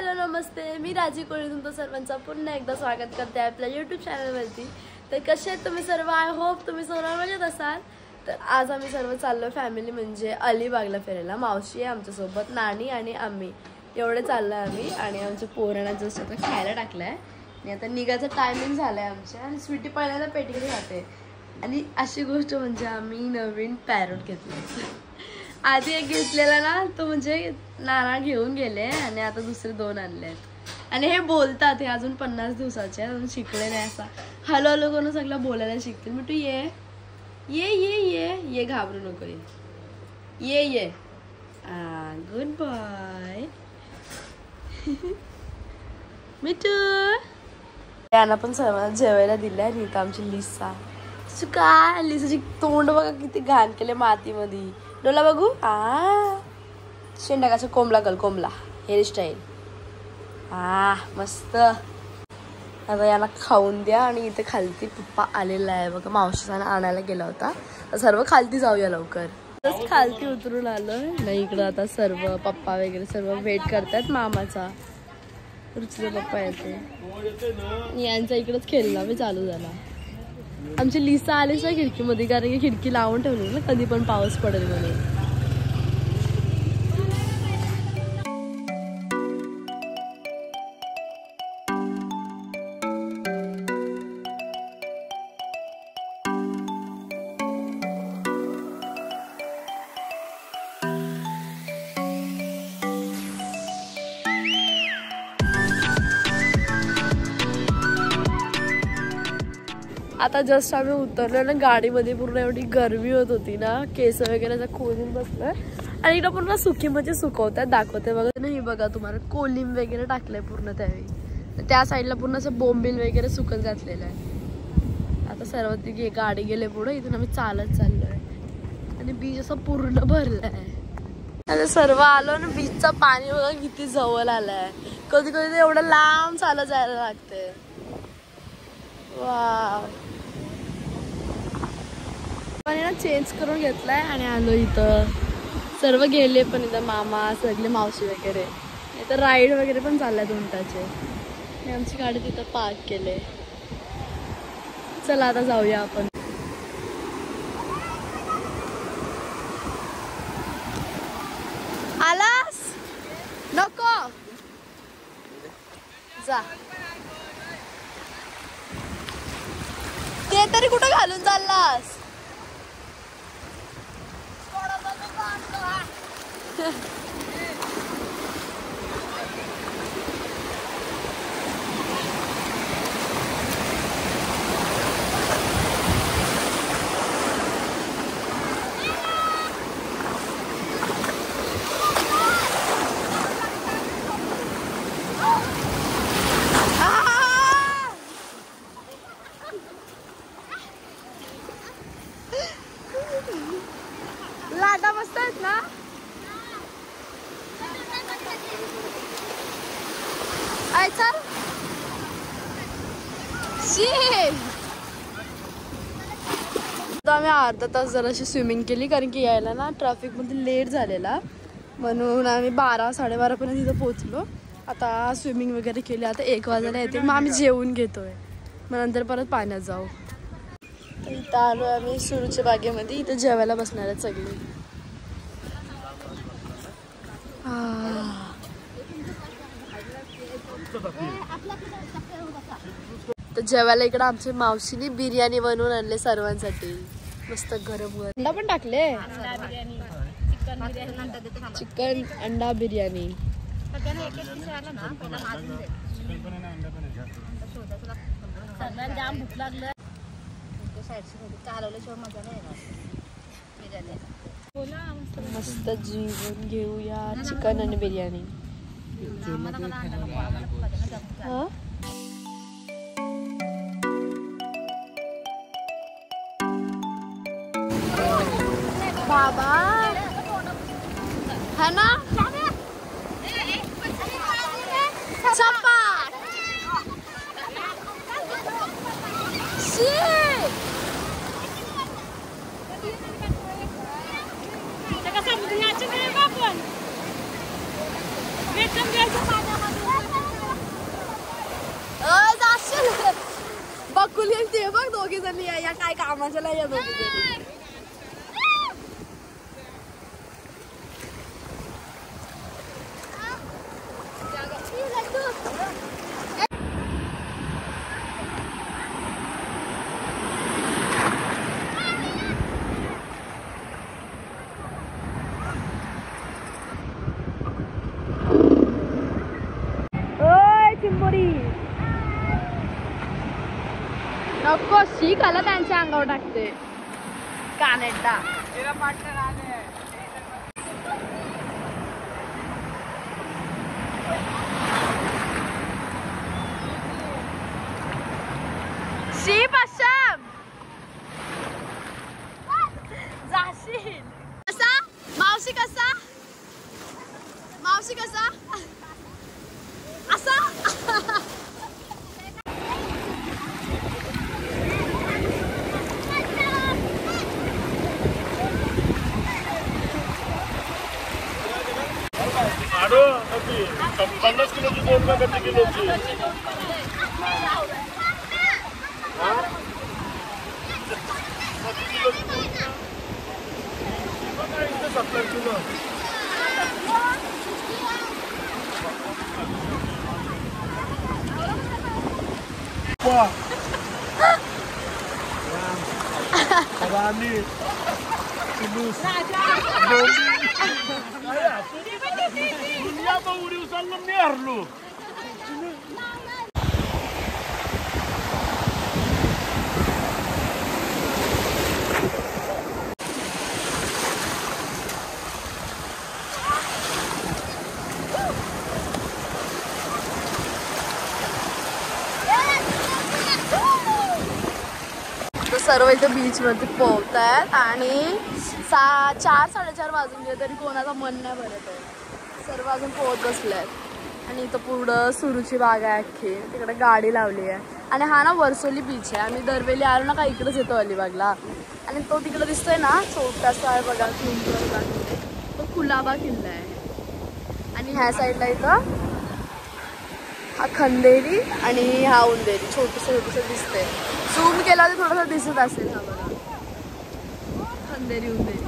Hello नमस्ते, मी राजी कोळी तुमचं सर्वांचं पुन्हा एकदा स्वागत करते आपल्या यूट्यूब चॅनलवरती। तर कसे आहेत तुम्ही सर्व? आय होप तुम्ही सर्व मजेत असाल। तर आज आम्ही सर्व चाललो फॅमिली म्हणजे अलिबागला फिरायला। मावशी आहे आमच्यासोबत, नानी आणि आम्ही एवढे चाललो आम्ही। आणि आमच्या पोरांना जसं आता खायला टाकलंय आणि आता निघायचं टायमिंग झालंय आमच्या। आणि स्वीटी पहिल्यांदा पेटीकडे जाते। आणि अशी गोष्ट म्हणजे आम्ही नवीन पॅरोट घेतले। आधी एक घेतलेला ना तो म्हणजे नाना घेऊन गेले आणि आता दुसरे 2 आणले आहेत। आणि हे बोलतात, हे अजून 50 दिवसाचे अजून शिकले नाही। असा हॅलो हॅलो करून सगळं बोलायला शिकतील। मी तू ये ये ये ये ये घाबरू नको, ये ये गुड बॉय मिठू। यांना पण सर्वांना जेवायला दिलंय। आणि इथं आमची लिसा, काय लिसाची तोंड बघा किती घाण केले मातीमध्ये। डोला बघू, शेंडा कसा कोंबला कल कोंबला हेअरस्टाईल मस्त। आता याला खाऊन द्या। आणि इथे खालती पप्पा आलेला आहे बघा, मावशीला आणायला गेला होता। सर्व खालती जाऊया लवकर। जस्ट खालती उतरून आलोय नाही इकडं। आता सर्व पप्पा वगैरे सर्व वेट करतात मामाचा। रुचीचा पप्पा येते, यांचा इकडंच खेळला मी चालू झाला। आमची लिसा आलीच ना खिडकीमध्ये, कारण की खिडकी लावून ठेवली ना कधी पण पाऊस पडेल म्हणून। आता जस्ट आम्ही उतरलो ना गाडीमध्ये, पूर्ण एवढी गरमी होत होती ना, केस वगैरे खोलून बसलोय। आणि इकडं पूर्ण सुकी म्हणजे सुकवतात दाखवते बघा नाही बघा तुम्हाला, कोलिंब वगैरे टाकलंय पूर्ण त्यावेळी। त्या साईडला पूर्ण असं बोंबील वगैरे सुकत घातलेलं आहे। आता सर्व ती गाडी गेले पुढे, इथून आम्ही चालत चाललोय। आणि बीच असं पूर्ण भरलंय। आता सर्व आलो ना, बीचचं पाणी बघा किती जवळ आलंय। कधी कधी एवढं लांब चालत जायला लागते। वाव, पण चेंज करून घेतलाय आणि आलो इथं। सर्व गेले पण इथं मामा सगळे मावशी वगैरे। इथं राईड वगैरे पण चालल्यात उंटाचे। आणि आमची गाडी तिथं पार्क केले। चला आता जाऊया आपण। आलास नको जा, ते तरी कुठं घालून चाललास? लाटा मस्त आहेत ना? आम्ही अर्धा तास जराशी स्विमिंग केली, कारण की यायला ना ट्रॅफिक मध्ये लेट झालेला, म्हणून आम्ही 12-12:30 पर्यंत तिथं पोहोचलो। आता स्विमिंग वगैरे केली, आता 1 वाजायला येते। मग आम्ही जेवून घेतोय, मग नंतर परत पाण्यात जाऊ। इथं आलो आम्ही सुरूच्या बागेमध्ये, इथं जेवायला बसणार आहेत सगळे। तर जेवायला इकडे आमच्या मावशीने बिर्याणी बनवून आणले सर्वांसाठी, मस्त गरम अंडा पण टाकले। चिकन अंडा बिर्याणी। मस्त जेवण घेऊया, चिकन आणि बिर्याणी। बाबा है ना चपाट Versam dia ke mana-mana. बघ दोघी जणी या काय कामाच्या नाही या दोघी जणी. नको शीक आला त्यांच्या अंगावर टाकते कानेटा. शीप अशम जाशील कसा मावशी कसा मावशी कसा असा. आडो 50 किलोची दोन का किती किलोची. दुनिया उडी उचललं मी हरलो. सर्व इथे बीच वरती पोहतायत आणि 4-4:30 वाजून गेले तरी कोणाचं मन नाही भरत आहे. सर्व अजून पोहत बसले आहेत आणि इथं पुढं सुरूची बाग आहे अख्खी. तिकडे गाडी लावली आहे आणि हा ना वर्सोली बीच आहे. आम्ही दरवेळी आलो ना का इकडेच येतो अलिबागला. आणि तो तिकडे दिसतोय ना छोटासा आहे बघा तो कुलाबा किल्ला आहे. आणि ह्या साईडला इथं हा खंदेरी आणि हा उंदेरी छोटंसं दिसतंय. झूम केला तर थोडंसं दिसत असेल. हा बघा खंदेरी उंदेरी.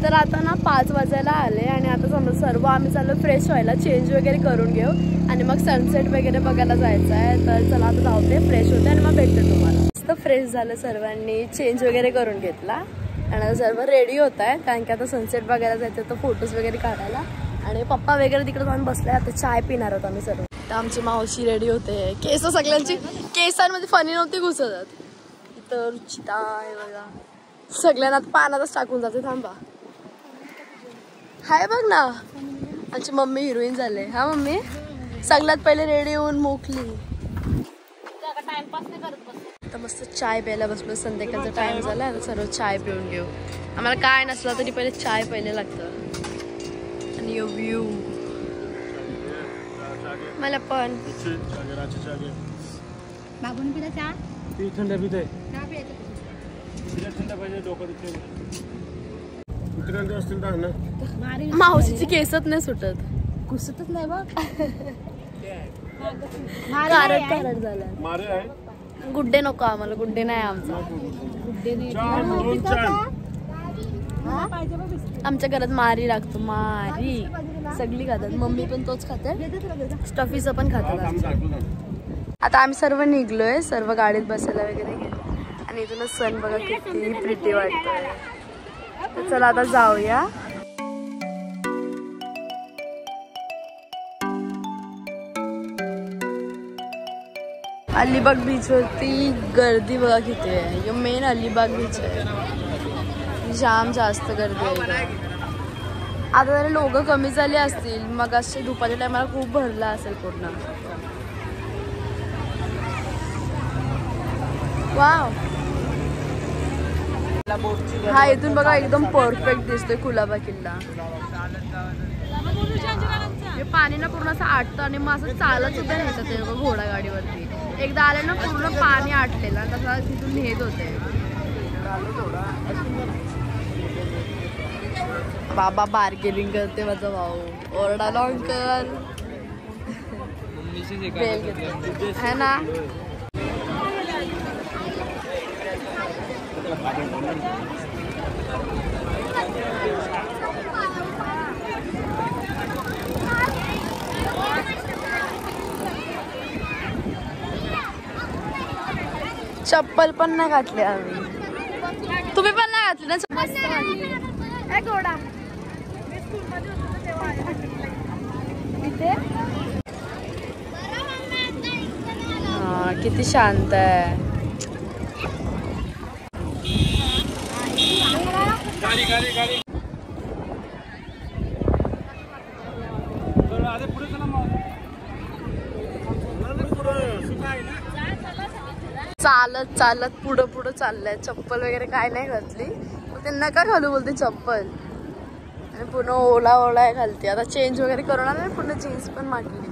तर आता ना 5 वाजायला आले आणि आता समज सर्व आम्ही चाललो फ्रेश व्हायला, चेंज वगैरे करून घेऊ आणि मग सनसेट वगैरे बघायला जायचं आहे. तर चला आता जाऊते, फ्रेश होते आणि मग भेटतो तुम्हाला. मस्त फ्रेश झालं, सर्वांनी चेंज वगैरे करून घेतला आणि आता सर्व रेडी होत आहे कारण की आता सनसेट बघायला जायचं तर फोटोज वगैरे काढायला. आणि पप्पा वगैरे तिकडे जाऊन बसले. आता चाय पिणार होतो आम्ही सर्व. तर आमची मावशी रेडी होते. केस सगळ्यांची केसांमध्ये फनी नव्हती घुसत. इथं रुचिता आहे बघा, सगळ्यांना पानातच टाकून जाते. थांबा हाय बघ ना, आमची मम्मी हिरोईन झाले. हा मम्मी सगळ्यात पहिले रेडी होऊन मोकली. आता मस्त चाय प्यायला बसलो. संध्याकाळचा टाइम झाला, आता सर्व चाय पिऊन घेऊ. आम्हाला काय नसलं तरी पहिले चाय पहिले लागतं. आणि यो व्ह्यू मला पण बाबून पिला चहा. थंड पिते चहा प्यायचं. थंड पाहिजे. डोकं उतरायला असतील ना. मावशीची केसच नाही सुटत, घुसतच नाही बघ. कारट झाला. मारे आहे. गुड्डे नको आम्हाला, गुड्डे नाही आमचा. आमच्या घरात मारी लागतो. मारी सगळी खातात, मम्मी पण तोच खाते, स्टफीचं पण खातात. आता आम्ही सर्व निघलोय, सर्व गाडीत बसायला वगैरे गेलो आणि इथूनच सण बघा किती प्रिटी वाटतोय. तर चला आता जाऊया. अलिबाग बीच वरती गर्दी बघा किती आहे. यो मेन अलिबाग बीच आहे. जाम जास्त गर्दी आहे. आता जरा लोक कमी झाली असतील. मग असे दुपारच्या टायमाला खूप भरला असेल पूर्ण. वाव, हा इथून बघा एकदम परफेक्ट दिसतोय कुलाबा किल्ला. हे पाणी ना पूर्ण असं आटतं आणि मग असं चालत सुद्धा नेतात ते घोडा गाडीवरती. एकदा आले ना पूर्ण पाणी आटलेलं आणि तसं तिथून नेत होते. बाबा बार्गेनिंग करते माझा भाऊ. ओरडालो अंकल है ना. चप्पल पण नाही घातली आम्ही. तुम्ही पण नाही घातली ना चप्पल. घोडा हा किती शांत आहे. चालत चालत पुढं पुढं चाललंय. चप्पल वगैरे काय नाही घातली. ते नका घालू बोलते चप्पल. आणि पुन्हा ओला ओला आहे घालते. आता चेंज वगैरे करून आले. पुन्हा जीन्स पण मागली.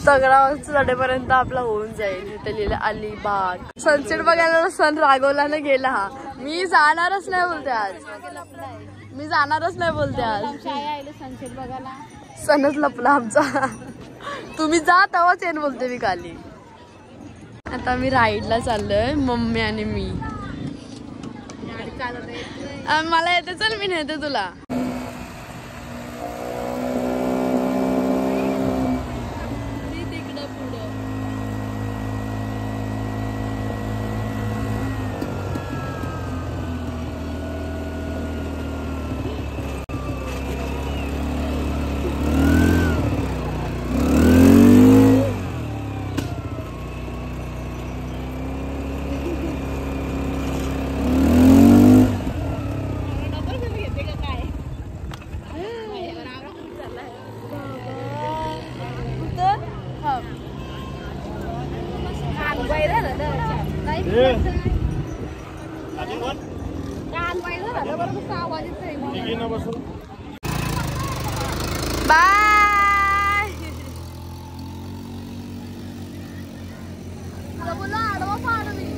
सगळा चढेपर्यंत आपला होऊन जाईल. तिथे लिहिलं अलिबाग. सनसेट बघायला सन रागवला ना गेला. हा मी जाणारच नाही बोलते आज. मी जाणारच नाही बोलते आज. सनसेट बघायला सनच लपला आमचा. तुम्ही जा तेव्हाच येईन बोलते मी खाली. आता मी राईडला चाललोय मम्मी आणि मी. मला येते चल मी नेते तुला. बाय. बोला आडवा पाड मी.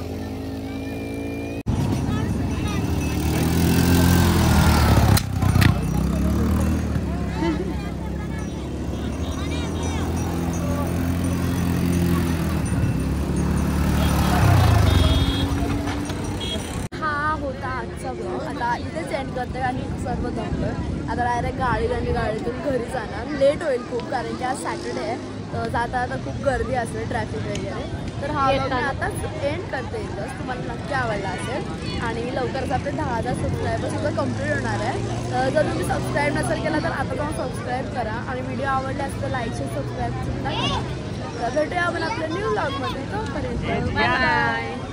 आता इथेच एंड करते आणि सर्व जमलं. आता डायरेक्ट गाडीतून घरी जाणार. लेट होईल खूप कारण की आज सॅटर्डे आहे. तर जाता आता खूप गर्दी असेल ट्रॅफिक वगैरे. तर हा व्लॉग मी आताच एंड करते इथंच. तुम्हाला नक्की आवडला असेल आणि लवकरच आपले 10,000 सबस्क्रायबर सुद्धा कंप्लीट होणार आहे. जर तुम्ही सबस्क्राईब नसेल केला तर आता जाऊन सबस्क्राईब करा आणि व्हिडिओ आवडले असेल तर लाईक शेअर सबस्क्राईब सुद्धा करा. तर भेटूया आपण आपल्या न्यू व्लॉगमध्ये. तोपर्यंत बाय.